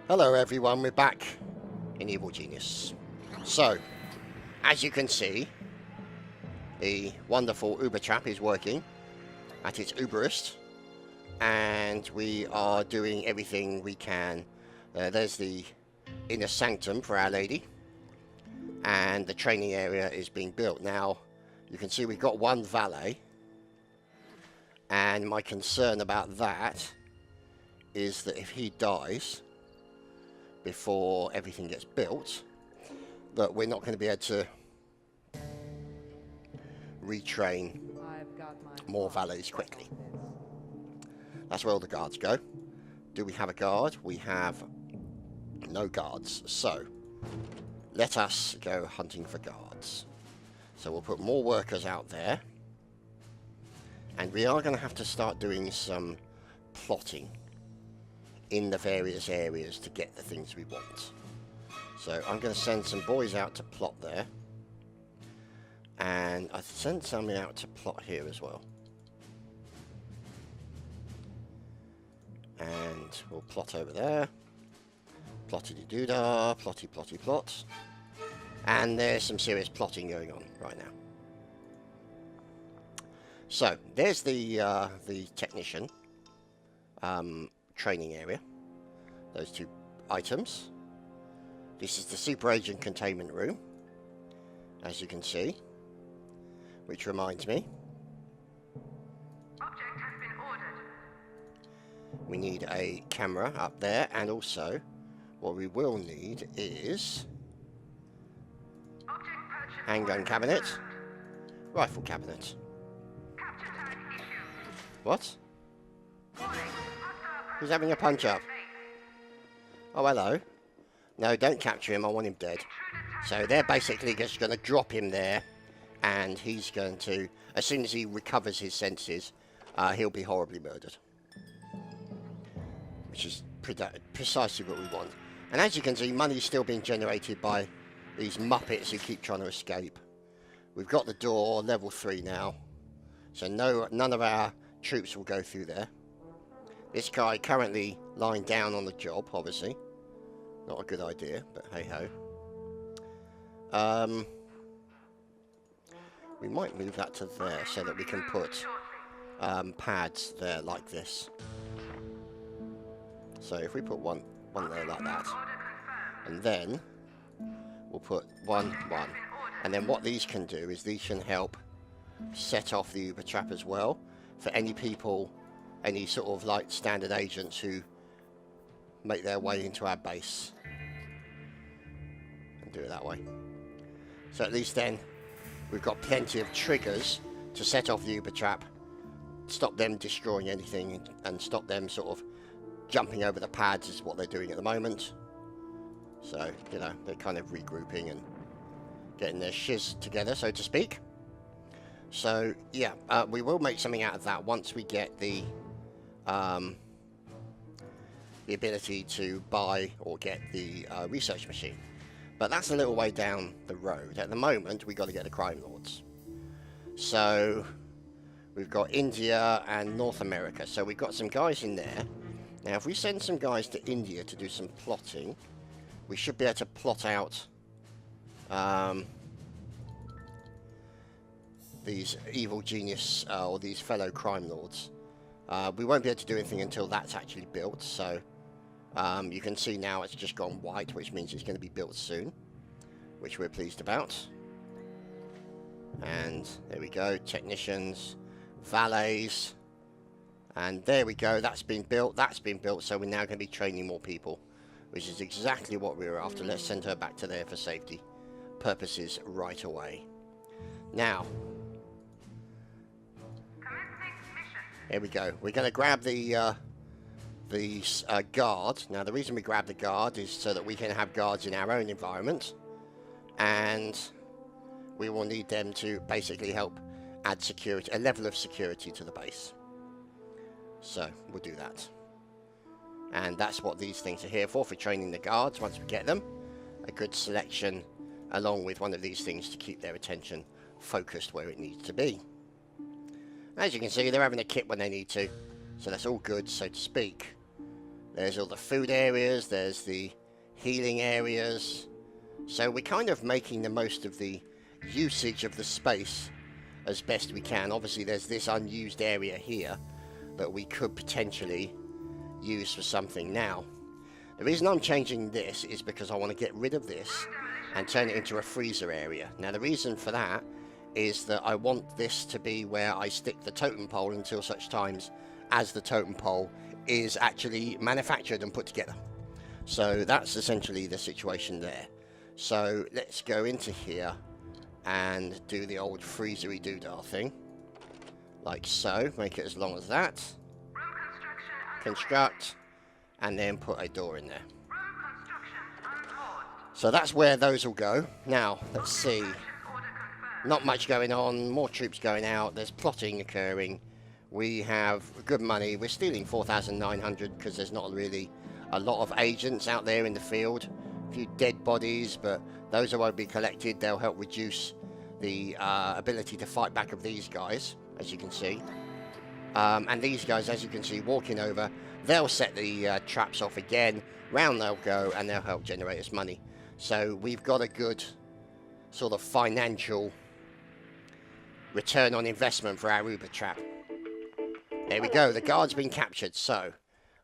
Hello everyone, we're back in Evil Genius. So, as you can see, the wonderful Uber trap is working at its uberest, and we are doing everything we can. There's the inner sanctum for Our Lady, and the training area is being built. Now, you can see we've got one valet, and my concern about that is that if he dies before everything gets built, that we're not going to be able to retrain more valets quickly. That's where all the guards go. Do we have a guard? We have no guards. So, let us go hunting for guards. So we'll put more workers out there. And we are going to have to start doing some plotting in the various areas to get the things we want. So I'm going to send some boys out to plot there. And I sent some out to plot here as well. And we'll plot over there. Plottity-doo-dah, plotty-plotty-plot. And there's some serious plotting going on right now. So, there's the technician training area. Those two items. This is the super agent containment room, as you can see. Which reminds me, Object has been ordered. we need a camera up there, and also what we will need is Object purchase handgun cabinet, rifle cabinet. capture tag issued. What? Warning. Hostile Who's having a punch up? base. Oh, hello. No, don't capture him, I want him dead. So they're basically just going to drop him there, and he's going to, as soon as he recovers his senses, he'll be horribly murdered. Which is precisely what we want. And as you can see, money's still being generated by these muppets who keep trying to escape. We've got the door, level 3 now. So none of our troops will go through there. This guy currently lying down on the job, obviously. Not a good idea, but hey-ho. We might move that to there so that we can put pads there like this. So if we put one there like that, and then we'll put one, and then what these can do is these can help set off the Uber trap as well for any people, any sort of like standard agents who make their way into our base. And do it that way. So at least then we've got plenty of triggers to set off the Uber trap, stop them destroying anything, and stop them sort of jumping over the pads is what they're doing at the moment. So, you know, they're kind of regrouping and getting their shiz together, so to speak. So, yeah, we will make something out of that once we get the ability to buy or get the research machine. But that's a little way down the road. At the moment, we've got to get the crime lords. So, we've got India and North America. So, we've got some guys in there. Now, if we send some guys to India to do some plotting, we should be able to plot out these evil genius or these fellow crime lords. We won't be able to do anything until that's actually built. So, you can see now it's just gone white, which means it's going to be built soon, which we're pleased about. And there we go, technicians, valets. And there we go, that's been built, so we're now going to be training more people, which is exactly what we were after. Let's send her back to there for safety purposes right away. Now, here we go. We're going to grab the guard. Now, the reason we grab the guard is so that we can have guards in our own environment, and we will need them to basically help add security, a level of security to the base. So, we'll do that. And that's what these things are here for training the guards once we get them. A good selection along with one of these things to keep their attention focused where it needs to be. As you can see, they're having a kit when they need to. So that's all good, so to speak. There's all the food areas, there's the healing areas. So we're kind of making the most of the usage of the space as best we can. Obviously there's this unused area here that we could potentially use for something. Now, the reason I'm changing this is because I want to get rid of this and turn it into a freezer area. Now the reason for that is that I want this to be where I stick the totem pole until such times as the totem pole is actually manufactured and put together. So that's essentially the situation there. So let's go into here and do the old freezery doodah thing. Like so. Make it as long as that. Construct. And then put a door in there. So that's where those will go. Now, let's see. Not much going on. More troops going out. There's plotting occurring. We have good money. We're stealing 4,900 because there's not really a lot of agents out there in the field. A few dead bodies, but those won't be collected. They'll help reduce the ability to fight back of these guys, as you can see. And these guys, as you can see, walking over, they'll set the traps off again. Round they'll go, and they'll help generate us money. So we've got a good sort of financial return on investment for our Uber trap. There we go. The guard's been captured. So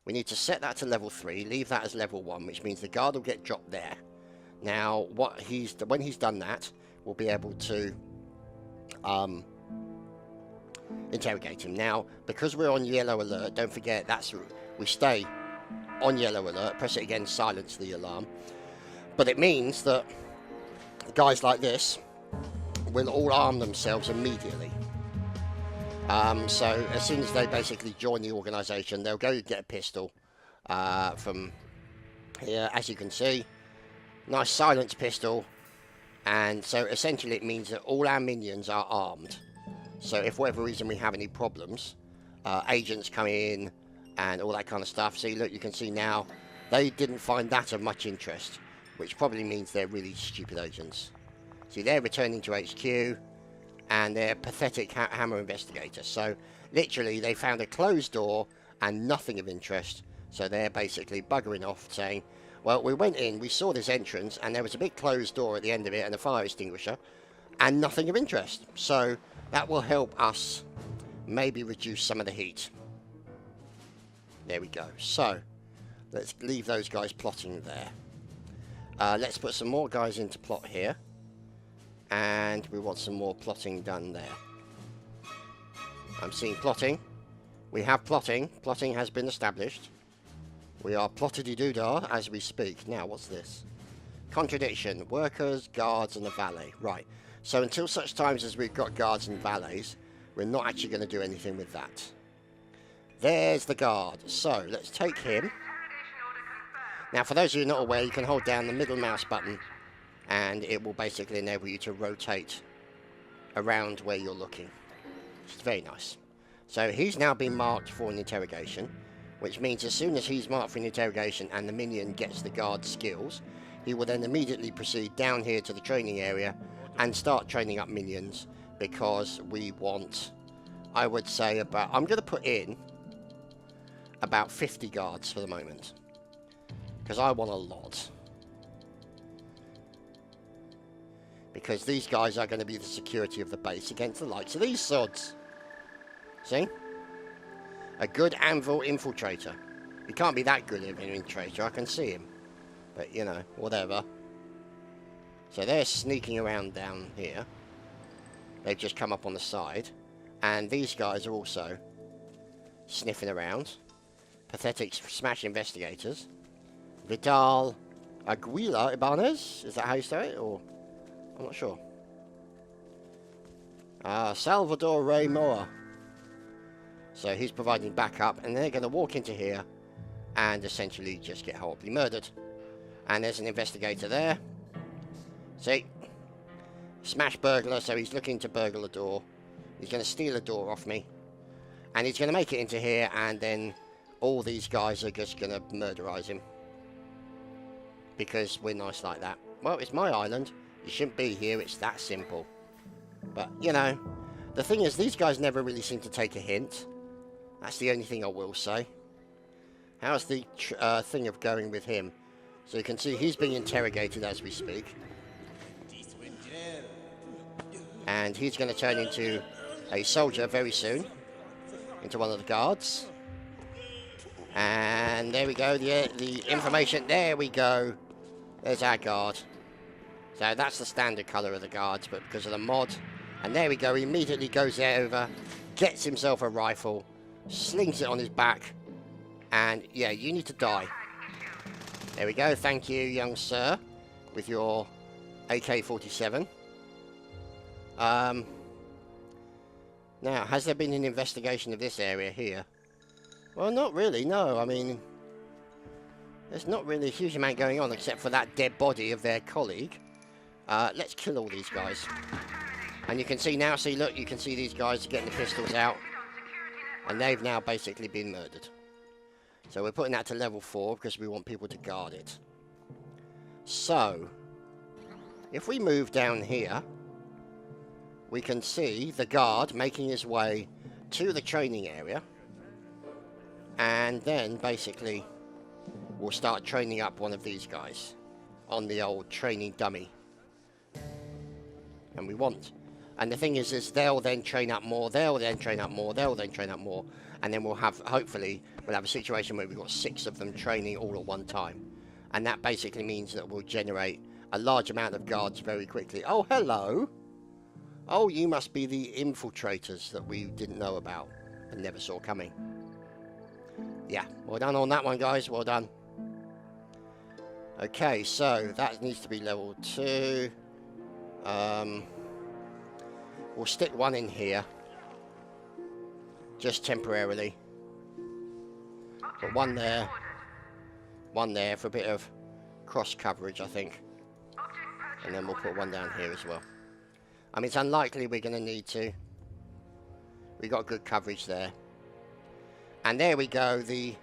we need to set that to level 3. Leave that as level 1, which means the guard will get dropped there. Now, when he's done that, we'll be able to interrogate him. Now, because we're on yellow alert, don't forget we stay on yellow alert. Press it again, silence the alarm. But it means that guys like this will all arm themselves immediately. So as soon as they basically join the organisation, they'll go get a pistol from here, as you can see. Nice silenced pistol. And so essentially it means that all our minions are armed. So if for whatever reason we have any problems, agents come in and all that kind of stuff. See, look, you can see now they didn't find that of much interest, which probably means they're really stupid agents. See, they're returning to HQ, and they're pathetic hammer investigators. So literally they found a closed door and nothing of interest. So they're basically buggering off, saying, well, we went in, we saw this entrance, and there was a big closed door at the end of it and a fire extinguisher, and nothing of interest. So that will help us maybe reduce some of the heat. There we go. So let's leave those guys plotting there. Let's put some more guys into plot here. And we want some more plotting done there. I'm seeing plotting. We have plotting. Plotting has been established. We are plottedy-doodah as we speak. Now, what's this? Contradiction. Workers, guards, and a valet. Right. So until such times as we've got guards and valets, we're not actually going to do anything with that. There's the guard. So, let's take him. Now, for those of you not aware, you can hold down the middle mouse button, and it will basically enable you to rotate around where you're looking. It's very nice. So, he's now been marked for an interrogation, which means as soon as he's marked for an interrogation and the minion gets the guard's skills, he will then immediately proceed down here to the training area and start training up minions, because we want, I would say, about, I'm going to put in about 50 guards for the moment, because I want a lot. Because these guys are going to be the security of the base against the likes of these sods. See? A good anvil infiltrator. He can't be that good of an infiltrator, I can see him. But, you know, whatever. So they're sneaking around down here. They've just come up on the side. And these guys are also sniffing around. Pathetic smash investigators. Vidal Aguila Ibanez? Is that how you say it? Or I'm not sure. Salvador Rey Moa. So he's providing backup, and they're going to walk into here and essentially just get horribly murdered. And there's an investigator there. See? Smash burglar, so he's looking to burgle a door. He's going to steal a door off me. And he's going to make it into here, and then all these guys are just going to murderize him. Because we're nice like that. Well, it's my island. You shouldn't be here, it's that simple. But, you know, the thing is, these guys never really seem to take a hint. That's the only thing I will say. How's the thing of going with him? So you can see he's being interrogated as we speak. And he's going to turn into a soldier very soon. Into one of the guards. And there we go, the information, there we go. There's our guard. So that's the standard colour of the guards, but because of the mod. And there we go, he immediately goes over, gets himself a rifle, slings it on his back, and yeah, you need to die. There we go, thank you, young sir, with your AK-47. Now, has there been an investigation of this area here? Well, not really, no. I mean, there's not really a huge amount going on except for that dead body of their colleague. Let's kill all these guys. And you can see now, see, look, you can see these guys getting the pistols out. And they've now basically been murdered. So we're putting that to level 4 because we want people to guard it. So, if we move down here, we can see the guard making his way to the training area. And then, basically, we'll start training up one of these guys on the old training dummy. And we want... And the thing is they'll then train up more, they'll then train up more, they'll then train up more. And then we'll have, hopefully, we'll have a situation where we've got 6 of them training all at one time. And that basically means that we'll generate a large amount of guards very quickly. Oh, hello! Oh, you must be the infiltrators that we didn't know about and never saw coming. Yeah, well done on that one, guys, well done. Okay, so that needs to be level 2. We'll stick one in here, just temporarily. But one there for a bit of cross coverage, I think. And then we'll put one down here as well. I mean, it's unlikely we're going to need to. We got good coverage there. And there we go, the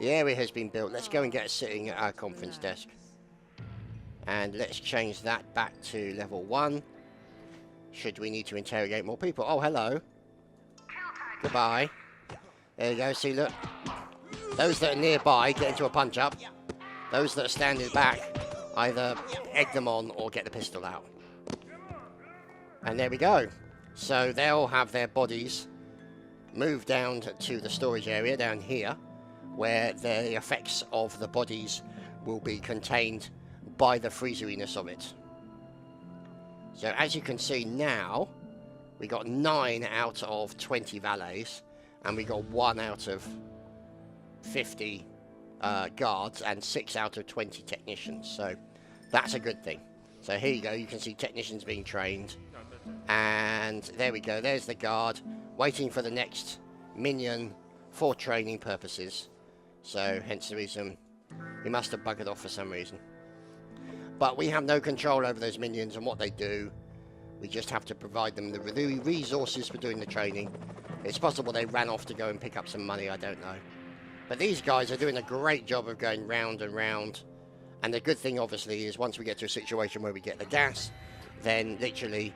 area has been built. Let's go and get a sitting at our conference desk. And let's change that back to level 1. Should we need to interrogate more people? Oh, hello. Goodbye. There you go, see, look. Those that are nearby get into a punch-up. Those that are standing back either egg them on or get the pistol out. And there we go. So they'll have their bodies moved down to the storage area down here, where the effects of the bodies will be contained by the freezeriness of it. So as you can see now, we got 9 out of 20 valets, and we got 1 out of 50 guards, and 6 out of 20 technicians. So that's a good thing. So here you go, you can see technicians being trained. And there we go, there's the guard, waiting for the next minion for training purposes. So hence the reason he must have buggered off for some reason. But we have no control over those minions and what they do. We just have to provide them the resources for doing the training. It's possible they ran off to go and pick up some money, I don't know. But these guys are doing a great job of going round and round. And the good thing, obviously, is once we get to a situation where we get the gas, then literally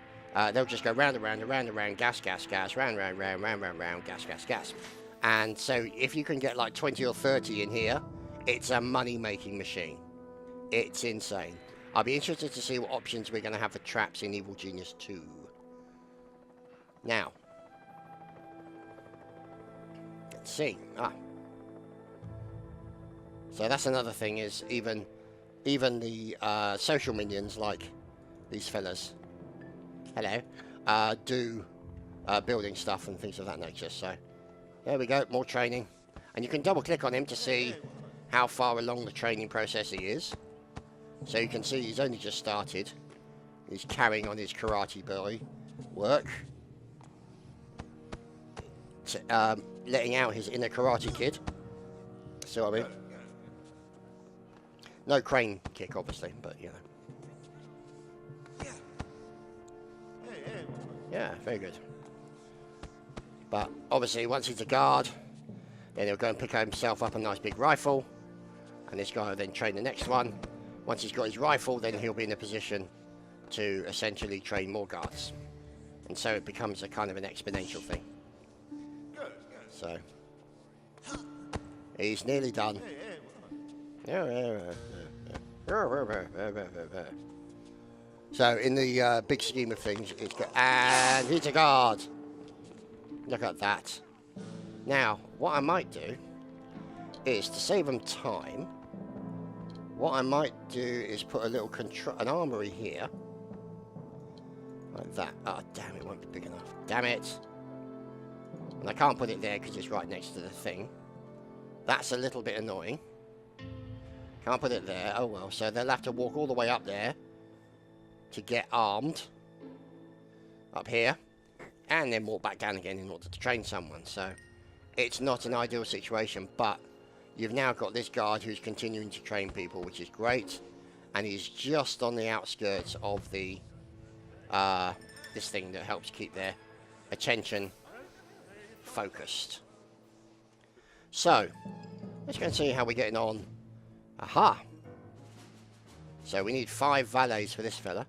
they'll just go round and round and round and round, gas, gas, gas, round, round, round, round, round, round, gas, gas, gas. And so if you can get like 20 or 30 in here, it's a money-making machine. It's insane. I'll be interested to see what options we're going to have for traps in Evil Genius 2. Now, let's see. So that's another thing, is even the social minions, like these fellas, hello, do building stuff and things of that nature. So there we go, more training. And you can double click on him to see how far along the training process he is. So you can see he's only just started. He's carrying on his karate boy work. Letting out his inner karate kid. See what I mean? No crane kick, obviously, but you know. Yeah, very good. But obviously, once he's a guard, then he'll go and pick himself up a nice big rifle. And this guy will then train the next one. Once he's got his rifle, then he'll be in a position to essentially train more guards. And so it becomes a kind of an exponential thing. So, He's nearly done. So, in the big scheme of things, it's good. And he's a guard. Look at that. Now, what I might do is to save them time. What I might do is put a little an armory here. Like that. Oh, damn, it won't be big enough. Damn it. And I can't put it there because it's right next to the thing. That's a little bit annoying. Can't put it there. Oh, well. So they'll have to walk all the way up there to get armed. Up here. And then walk back down again in order to train someone. So it's not an ideal situation, but you've now got this guard who's continuing to train people, which is great. And he's just on the outskirts of the this thing that helps keep their attention focused. So, let's go and see how we're getting on. Aha! So we need 5 valets for this fella.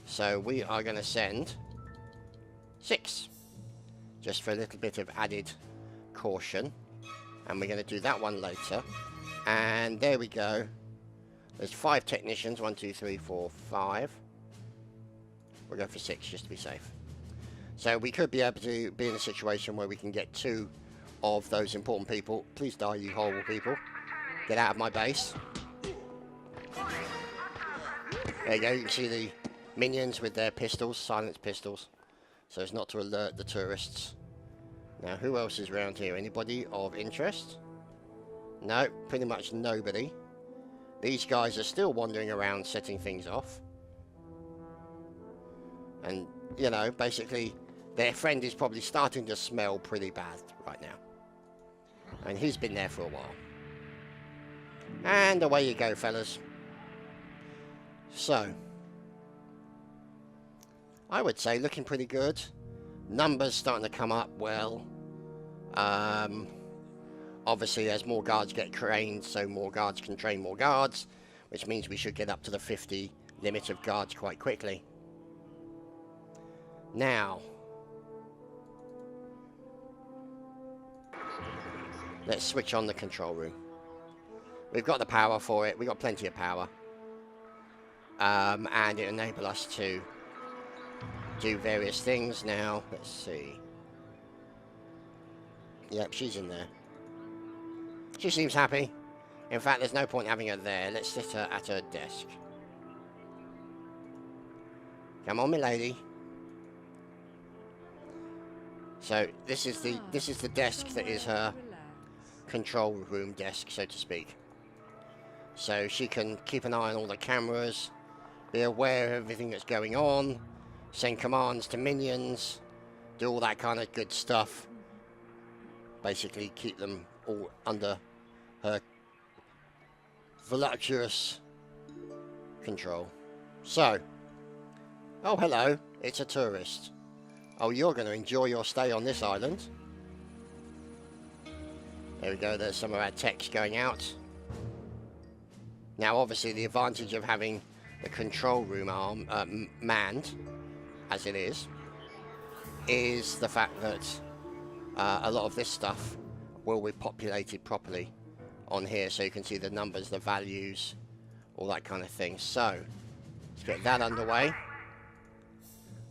So we are going to send 6. Just for a little bit of added caution. And we're going to do that one later. And there we go. There's 5 technicians. 1, 2, 3, 4, 5. We'll go for 6 just to be safe. So we could be able to be in a situation where we can get 2 of those important people. Please die, you horrible people. Get out of my base. There you go. You can see the minions with their pistols, silenced pistols. So it's not to alert the tourists. Now, who else is around here? Anybody of interest? No, pretty much nobody. These guys are still wandering around setting things off. And, you know, basically, their friend is probably starting to smell pretty bad right now. And he's been there for a while. And away you go, fellas. So, I would say looking pretty good. Numbers starting to come up well. Obviously, as more guards get trained, so more guards can train more guards, which means we should get up to the 50 limit of guards quite quickly. Now, let's switch on the control room. We've got the power for it. We've got plenty of power. And it enables us to do various things now. Let's see. Yep, she's in there. She seems happy. In fact, there's no point having her there. Let's sit her at her desk. Come on, my lady. So this is the desk that is her control room desk, so to speak. So she can keep an eye on all the cameras, be aware of everything that's going on, send commands to minions, do all that kind of good stuff. Basically keep them all under her voluptuous control. So, oh hello, it's a tourist. Oh, you're going to enjoy your stay on this island. There we go, there's some of our techs going out. Now, obviously, the advantage of having the control room arm manned, as it is the fact that a lot of this stuff will be populated properly on here, so you can see the numbers, the values, all that kind of thing. So, let's get that underway.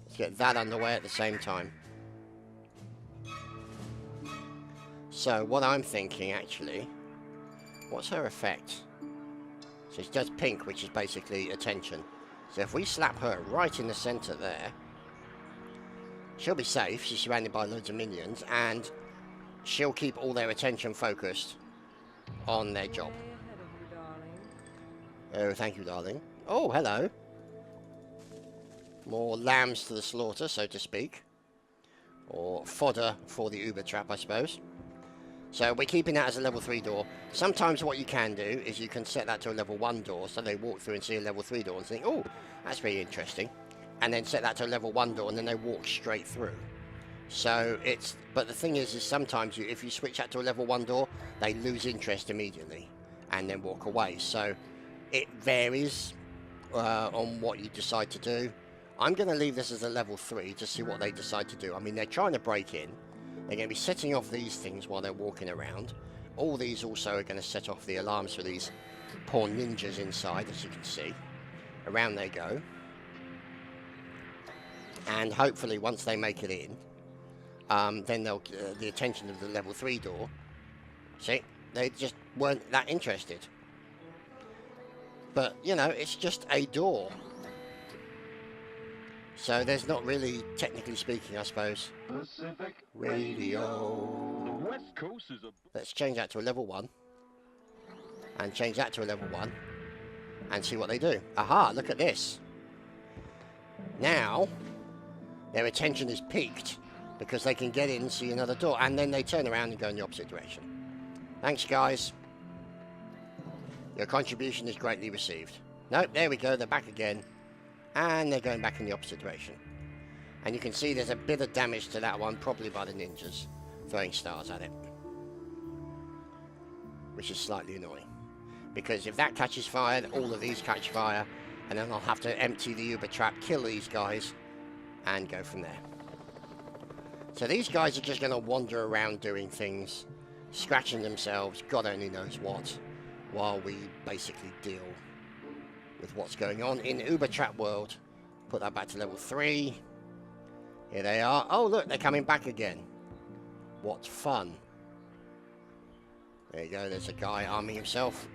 Let's get that underway at the same time. So, what I'm thinking, actually, what's her effect? So she does pink, which is basically attention. So if we slap her right in the centre there, she'll be safe. She's surrounded by loads of minions, and she'll keep all their attention focused on their job. Oh, thank you, darling. Oh, hello. More lambs to the slaughter, so to speak. Or fodder for the Uber trap, I suppose. So we're keeping that as a level 3 door. Sometimes what you can do is you can set that to a level 1 door, so they walk through and see a level 3 door and think, oh, that's very interesting. And then set that to a level 1 door, and then they walk straight through. So it's, but the thing is sometimes if you switch that to a level 1 door, they lose interest immediately and then walk away. So it varies on what you decide to do. I'm going to leave this as a level 3 to see what they decide to do. I mean, they're trying to break in. They're going to be setting off these things while they're walking around. all these also are going to set off the alarms for these poor ninjas inside, as you can see. Around they go. And hopefully once they make it in, then they'll the attention of the level 3 door. See, they just weren't that interested. But, you know, it's just a door. So there's not really, technically speaking, I suppose. Pacific Radio. The West Coast is a... Let's change that to a level 1. And change that to a level 1. And see what they do. Aha, look at this. Now, their attention is piqued because they can get in and see another door. And then they turn around and go in the opposite direction. Thanks, guys. Your contribution is greatly received. Nope, there we go. They're back again. And they're going back in the opposite direction. And you can see there's a bit of damage to that one, probably by the ninjas throwing stars at it. Which is slightly annoying. Because if that catches fire, all of these catch fire. And then I'll have to empty the Uber trap, kill these guys, and go from there. So these guys are just going to wander around doing things, scratching themselves, God only knows what, while we basically deal with what's going on in Uber Trap World. Put that back to level 3. Here they are. Oh, look, they're coming back again. What fun. There you go, there's a guy arming himself.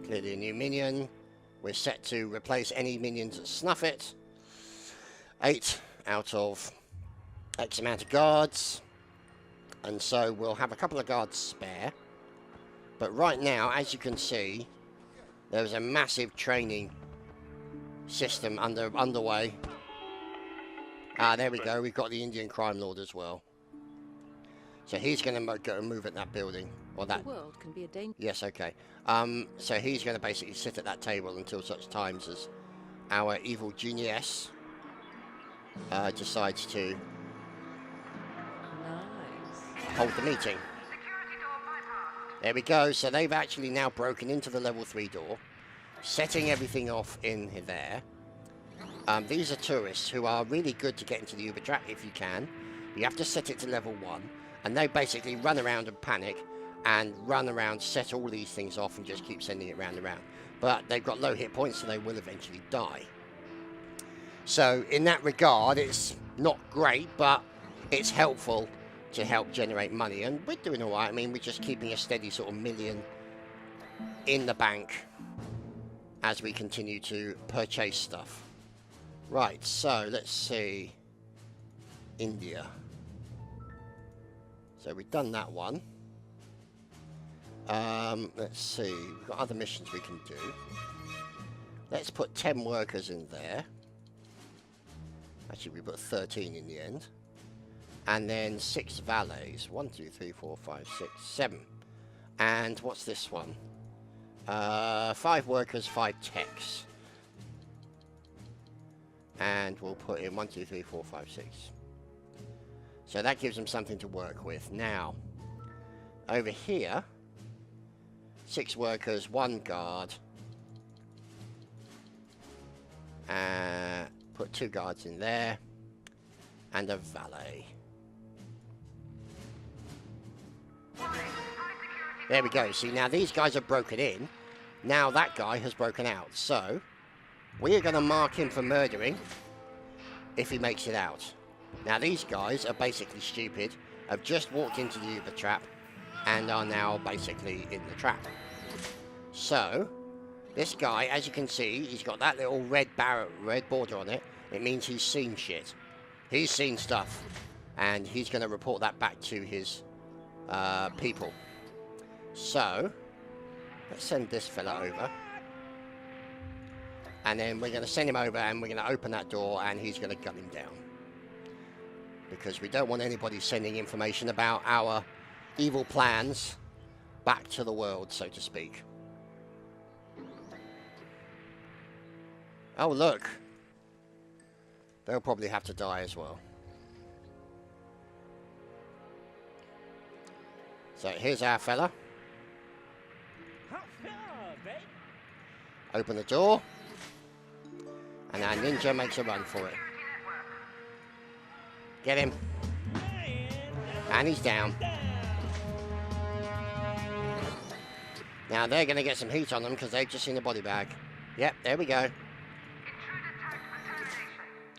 Clearly a new minion. We're set to replace any minions that snuff it. 8 out of X amount of guards. And so we'll have a couple of guards spare. But right now, as you can see, there's a massive training system underway. Ah, there we go. We've got the Indian crime lord as well. So he's going to go and move at that building. Or that. The world can be a danger. Yes, okay. So he's going to basically sit at that table until such times as our evil genius decides to hold the meeting. There we go. So they've actually now broken into the level 3 door, setting everything off in there. These are tourists who are really good to get into the Uber trap if you can. You have to set it to level 1, and they basically run around and panic and run around, set all these things off and just keep sending it round and round. But they've got low hit points, so they will eventually die. So in that regard, it's not great, but it's helpful to help generate money, and we're doing all right. I mean, we're just keeping a steady sort of million in the bank as we continue to purchase stuff. Right, so let's see. India. So we've done that one. Let's see. We've got other missions we can do. Let's put 10 workers in there. Actually, we put 13 in the end. And then 6 valets. 1, 2, 3, 4, 5, 6, 7. And what's this one? 5 workers, 5 techs. And we'll put in 1, 2, 3, 4, 5, 6. So that gives them something to work with. Now, over here, 6 workers, 1 guard. Put 2 guards in there. And a valet. There we go. See, now these guys are broken in. Now that guy has broken out. So, we are going to mark him for murdering if he makes it out. Now these guys are basically stupid, have just walked into the Uber trap and are now basically in the trap. So, this guy, as you can see, he's got that little red border on it. It means he's seen shit. He's seen stuff. And he's going to report that back to his people. So, let's send this fella over. And then we're going to send him over and we're going to open that door and he's going to gun him down. Because we don't want anybody sending information about our evil plans back to the world, so to speak. Oh, look. They'll probably have to die as well. So here's our fella. Open the door. And our ninja makes a run for it. Get him. And he's down. Now they're going to get some heat on them because they've just seen a body bag. Yep, there we go. Intruder tagged for termination.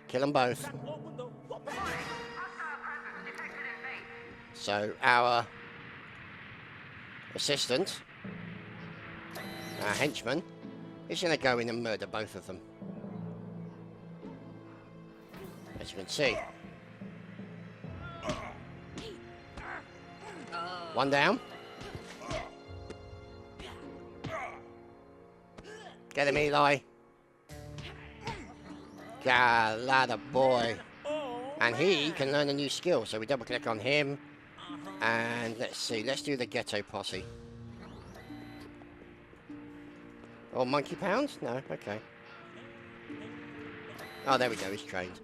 Kill them both. Hostile presence detected in base. So our assistant, our henchman, is going to go in and murder both of them. As you can see. One down. Get him, Eli. Galada boy. And he can learn a new skill, so we double click on him. And let's see, let's do the ghetto posse. Oh, monkey pounds? No, okay. Oh, there we go, he's trained.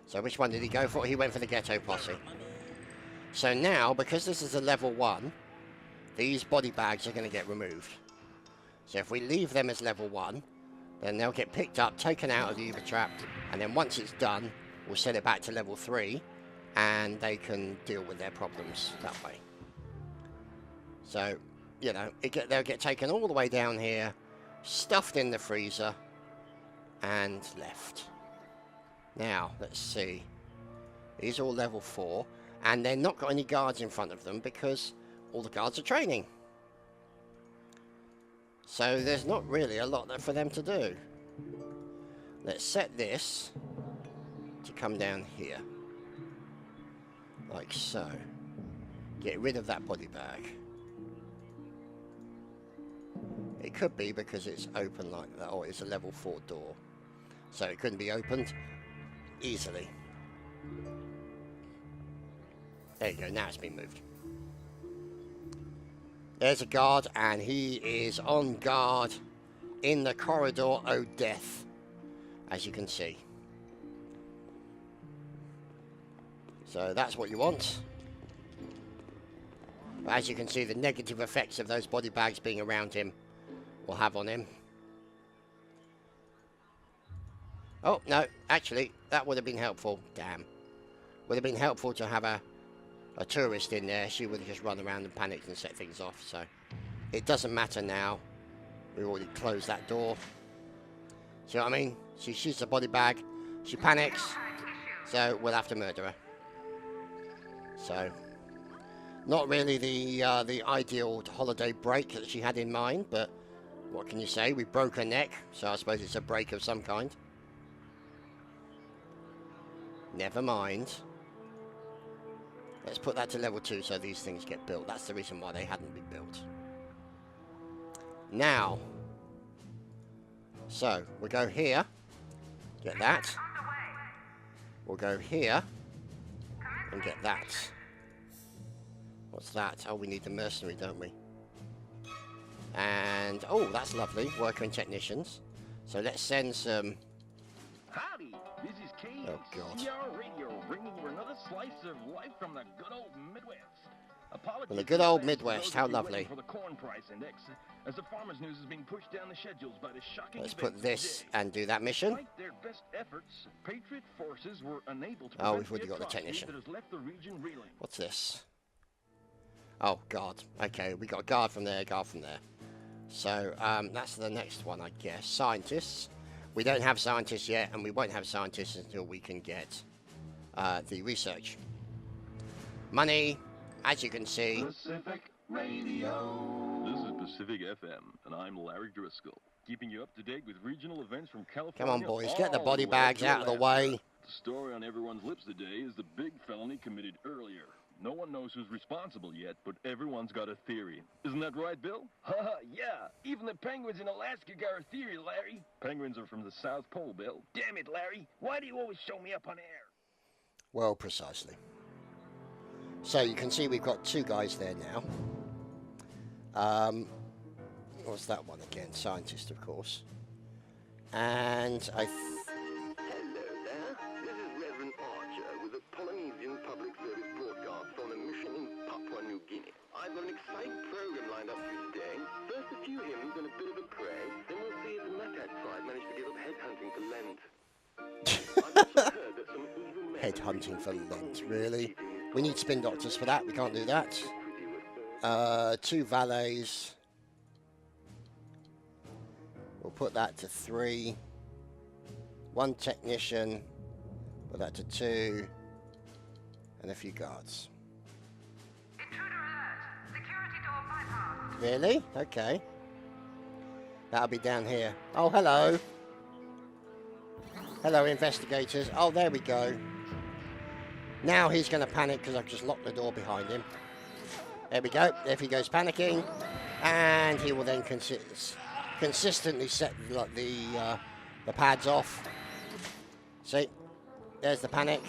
So which one did he go for? He went for the ghetto posse. So now, because this is a level 1, these body bags are going to get removed. So if we leave them as level 1, then they'll get picked up, taken out of the Uber trap, and then once it's done, we'll send it back to level 3, and they can deal with their problems that way. So, you know, they'll get taken all the way down here, stuffed in the freezer, and left. Now, let's see. These are all level 4, and they're not got any guards in front of them because all the guards are training. So there's not really a lot for them to do. Let's set this to come down here. Like so. Get rid of that body bag. It could be because it's open like that. Oh, it's a level 4 door. So it couldn't be opened easily. There you go, now it's been moved. There's a guard, and he is on guard in the corridor o' death, as you can see. So that's what you want. But as you can see, the negative effects of those body bags being around him will have on him. Oh, no, actually, that would have been helpful. Damn. Would have been helpful to have a tourist in there. She would have just run around and panicked and set things off. So it doesn't matter now. We already closed that door. See what I mean? She shoots a body bag. She panics. So we'll have to murder her. So not really the ideal holiday break that she had in mind. But what can you say? We broke her neck. So I suppose it's a break of some kind. Never mind. Let's put that to level 2 so these things get built. That's the reason why they hadn't been built. Now. So, we'll go here. Get that. We'll go here. And get that. What's that? Oh, we need the mercenary, don't we? And, oh, that's lovely. Worker and technicians. So let's send some... Howdy, this is Oh, God. KCR Radio, bringing you another slice of life from the good old Midwest. From the good old Midwest, how lovely. For the corn price index, as the farmers' news is being pushed down the schedules by the shocking Let's put events this today. and do that mission. Despite their best efforts, Patriot forces were unable to Oh, prevent we've already the got the atrocity technician. that has left the region reeling. What's this? Oh, guard. Okay, we got a guard from there, guard from there. So, that's the next one, I guess. Scientists. We don't have scientists yet, and we won't have scientists until we can get the research. Money, as you can see. Pacific Radio. This is Pacific FM, and I'm Larry Driscoll, keeping you up to date with regional events from California. Come on, boys, get the all body way bags to out of the Alaska. way. The story on everyone's lips today is the big felony committed earlier. No one knows who's responsible yet, but everyone's got a theory. Isn't that right, Bill? Yeah. Even the penguins in Alaska got a theory, Larry. Penguins are from the South Pole, Bill. Damn it, Larry. Why do you always show me up on air? Well, precisely. So you can see we've got 2 guys there now. What's that one again? Scientist, of course. And I... Hello there. This is Reverend Archer with the Polynesian Public Service Broadcast on a mission in Papua New Guinea. I've got an exciting program lined up for you today. First a few hymns and a bit of a prayer. Then we'll see if the Matat tribe managed to give up headhunting for Lent. I've also heard that some evil men... Headhunting for Lent, really? We need spin doctors for that, we can't do that. 2 valets. We'll put that to 3. 1 technician. Put that to 2. And a few guards. Intruder alert. Security door bypassed. Really? Okay. That'll be down here. Oh, hello. Hello, investigators. Oh, there we go. Now he's going to panic because I've just locked the door behind him. There we go. If he goes panicking, and he will then consistently set the pads off. See? There's the panic,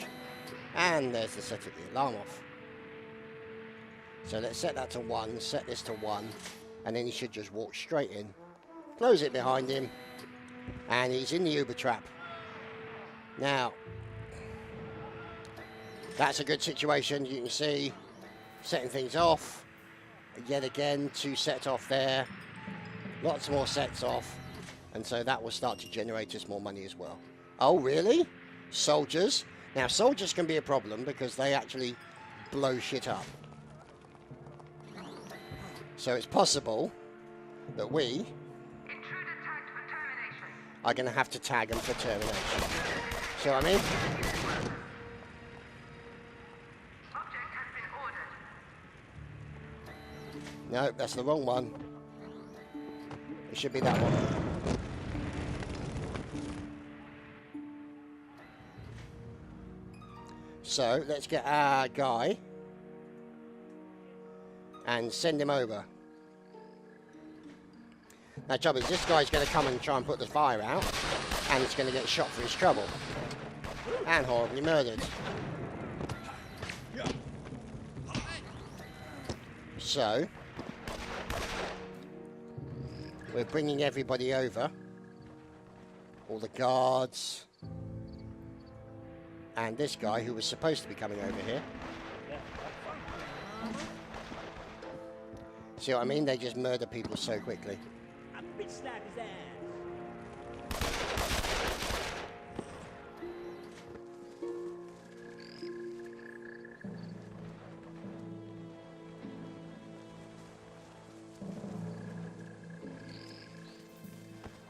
and there's the setting the alarm off. So let's set that to 1, set this to 1, and then he should just walk straight in. Close it behind him, and he's in the Uber trap. Now, that's a good situation. You can see setting things off. Yet again, 2 sets off there. Lots more sets off. And so that will start to generate us more money as well. Oh, really? Soldiers? Now, soldiers can be a problem because they actually blow shit up. So it's possible that we are going to have to tag them for termination. See what I mean? Object has been ordered. No, that's the wrong one. It should be that one. So, let's get our guy and send him over. Now, trouble is, this guy's going to come and try and put the fire out, and he's going to get shot for his trouble. And horribly murdered. So, we're bringing everybody over. All the guards. And this guy who was supposed to be coming over here. See what I mean? They just murder people so quickly.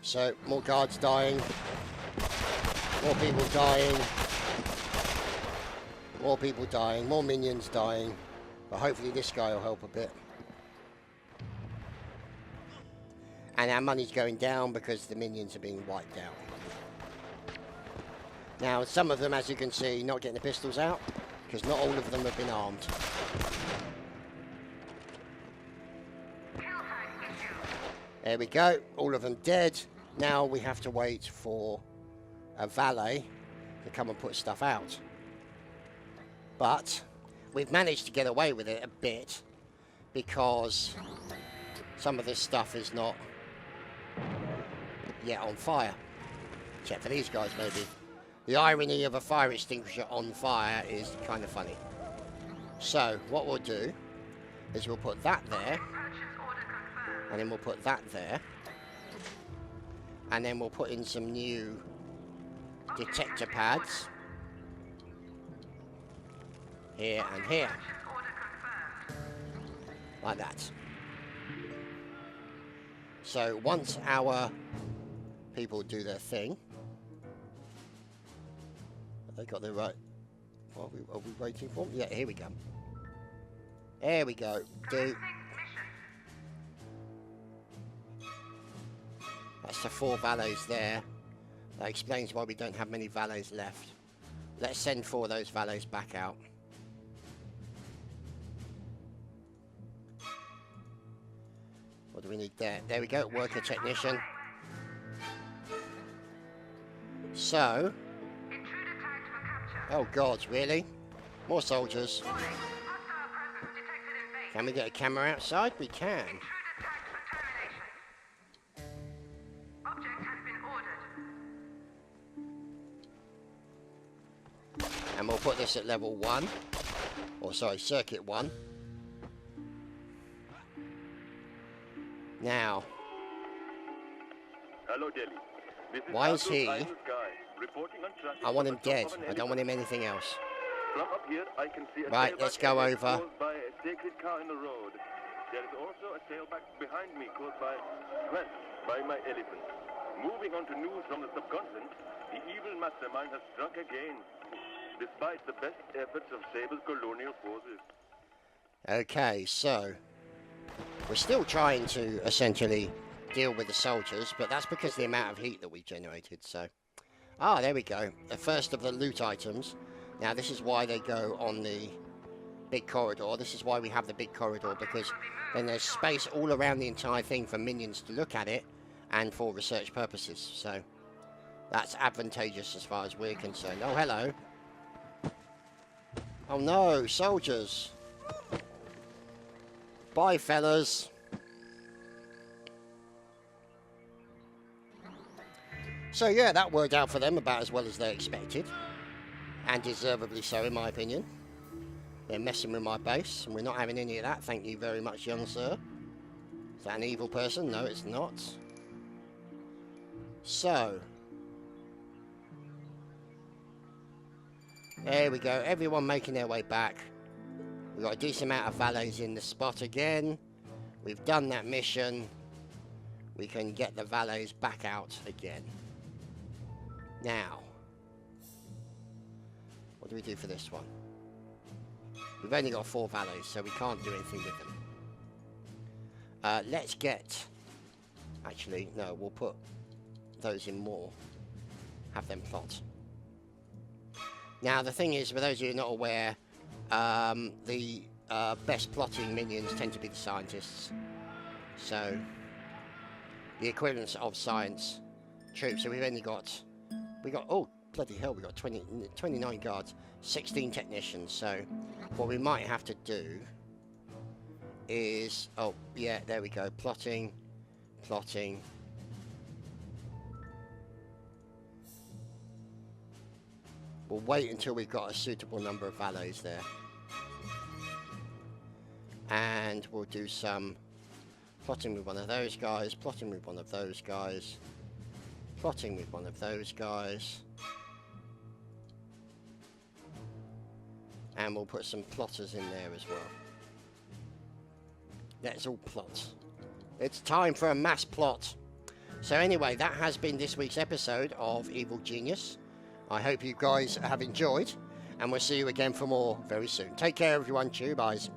So, more guards dying. More people dying. More people dying. More minions dying. But hopefully this guy will help a bit. And our money's going down because the minions are being wiped out. Now, some of them, as you can see, not getting the pistols out. Because not all of them have been armed. There we go. All of them dead. Now we have to wait for a valet to come and put stuff out. But we've managed to get away with it a bit because some of this stuff is not yet on fire. Except for these guys, maybe. The irony of a fire extinguisher on fire is kind of funny. So, what we'll do is we'll put that there. And then we'll put that there. And then we'll put in some new detector pads. Here and here. Like that. So once our people do their thing. Have they got the right... What are we waiting for? Yeah, here we go. There we go. That's the 4 valets there. That explains why we don't have many valets left. Let's send 4 of those valets back out. What do we need there? There we go, worker technician. So... Oh God, really? More soldiers. Can we get a camera outside? We can. And we'll put this at level 1. Or sorry, circuit 1. Now. Hello, Delhi. This is Why is he? Reporting on traffic. I want him dead. I don't want him anything else. From up here, I can see a Right, let's go over. Caused by a sacred cow in the road. There is also a tailback behind me caused by... Well, by my elephant. Moving on to news from the subcontinent, the evil mastermind has struck again, despite the best efforts of Sable's colonial forces. Okay, so we're still trying to essentially deal with the soldiers, but that's because of the amount of heat that we generated. So, there we go. The first of the loot items. Now, this is why they go on the big corridor. This is why we have the big corridor, because then there's space all around the entire thing for minions to look at it and for research purposes. So that's advantageous as far as we're concerned. Oh, hello. Oh no, soldiers. Bye, fellas. So yeah, that worked out for them about as well as they expected. And deservedly so, in my opinion. They're messing with my base, and we're not having any of that. Thank you very much, young sir. Is that an evil person? No, it's not. So. There we go. Everyone making their way back. We've got a decent amount of valets in the spot again. We've done that mission. We can get the valets back out again. Now. What do we do for this one? We've only got 4 valets, so we can't do anything with them. Let's get... Actually, no, we'll put those in more. Have them plot. Now, the thing is, for those of you who are not aware, the best plotting minions tend to be the scientists. So, the equivalence of science troops. So we've only got... oh, bloody hell, we got 29 guards, 16 technicians. So, what we might have to do is... Oh, yeah, there we go. Plotting. We'll wait until we've got a suitable number of valets there. And we'll do some plotting with one of those guys, plotting with one of those guys, plotting with one of those guys. And we'll put some plotters in there as well. Let's all plot. It's time for a mass plot. So anyway, that has been this week's episode of Evil Genius. I hope you guys have enjoyed, and we'll see you again for more very soon. Take care, everyone. Cheers, guys.